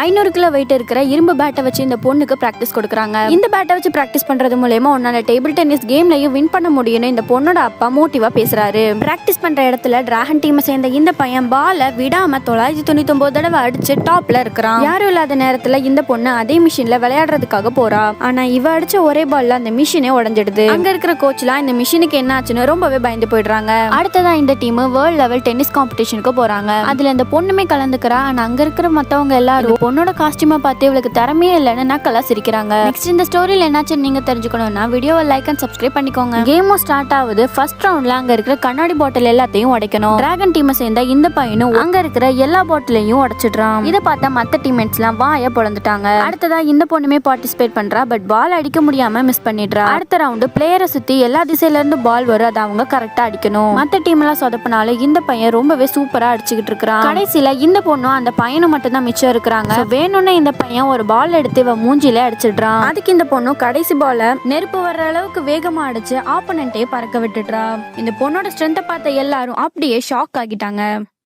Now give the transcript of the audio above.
500 kilo weight இருக்கிற இரும்பு பேட்டை வச்சு இந்த பொண்ணுக்கு பிராக்டிஸ் கொடுக்குறாங்க. இந்த பேட்டை வச்சு பிராக்டிஸ் பண்றது மூலமா உன்னால டேபிள் டென்னிஸ் கேம்லயும் வின் பண்ண முடியும்னு இந்த பொண்ணோட அப்பா மோட்டிவா பேசுறாரு. பிராக்டிஸ் பண்ற இடத்துல டிராகன் டீமை சேர்ந்த இந்த பையன் பால விடாம 999 தடவை அடிச்சு டாப்ல இருக்கிறான். யாரும் இல்லாத நேரத்துல இந்த பொண்ணு அதே மிஷின்ல விளையாடுறதுக்காக போறா. ஆனா இவ அடிச்ச ஒரே பால்ல அந்த மிஷினே உடைஞ்சிடுது. அங்க இருக்கிற கோச்லாம் இந்த மிஷினுக்கு என்ன ஆச்சுன்னு ரொம்பவே பயந்து போயிடுறாங்க. அடுத்ததான் இந்த டீம் வேர்ல்ட் லெவல் டென்னிஸ் காம்படிஷனுக்கு போறாங்க. அதுல இந்த பொண்ணுமே கலந்துக்கிறா. ஆனா அங்க இருக்கிற மத்தவங்க எல்லாரும் பொண்ணோட காஸ்டியூமை பார்த்து இவளுக்கு திறமையே இல்லைன்னு நக்கலா சிரிக்கிறாங்க. நெக்ஸ்ட் இந்த ஸ்டோரியில என்னாச்சுன்னு நீங்க தெரிஞ்சுக்கணும்னா வீடியோவை லைக் அண்ட் சப்ஸ்கிரைப் பண்ணிக்கோங்க. கேமும் ஸ்டார்ட் ஆகுது. ஃபர்ஸ்ட் ரவுண்ட்ல அங்க இருக்கிற கண்ணாடி பாட்டில் எல்லாத்தையும் உடைக்கணும். டிராகன் டீமை சேர்ந்த இந்த பையனும் அங்க இருக்கிற எல்லா பாட்டிலையும் உடைச்சிடுறான். இதை பார்த்தா மத்த டீம்மேட்ஸ் எல்லாம் வாய பொழந்துட்டாங்க. அடுத்ததா இந்த பொண்ணுமே பார்ட்டிசிபேட் பண்றா. பட் பால் அடிக்க முடியாம மிஸ் பண்ணிடுறா. அடுத்த ரவுண்டு பிளேயரை சுத்தி எல்லா திசையில இருந்து பால் வரும். அதை அவங்க கரெக்டா அடிக்கணும். மத்த டீம் எல்லாம் சொதப்பினாலும் இந்த பையன் ரொம்பவே சூப்பரா அடிச்சுக்கிட்டு இருக்கான். கடைசியில இந்த பொண்ணும் அந்த பையனும் மட்டும் தான் மிச்சம் இருக்கிறாங்க. வேணும்னு இந்த பையன் ஒரு பால் எடுத்து இவ மூஞ்சில அடிச்சிடுறான். அதுக்கு இந்த பொண்ணும் கடைசி பால நெருப்பு வர்ற அளவுக்கு வேகமா அடிச்சு ஆப்போனன்ட்டே பறக்க விட்டுடுறா. இந்த பொண்ணோட ஸ்ட்ரென்த்தை பார்த்த எல்லாரும் அப்படியே ஷாக் ஆகிட்டாங்க.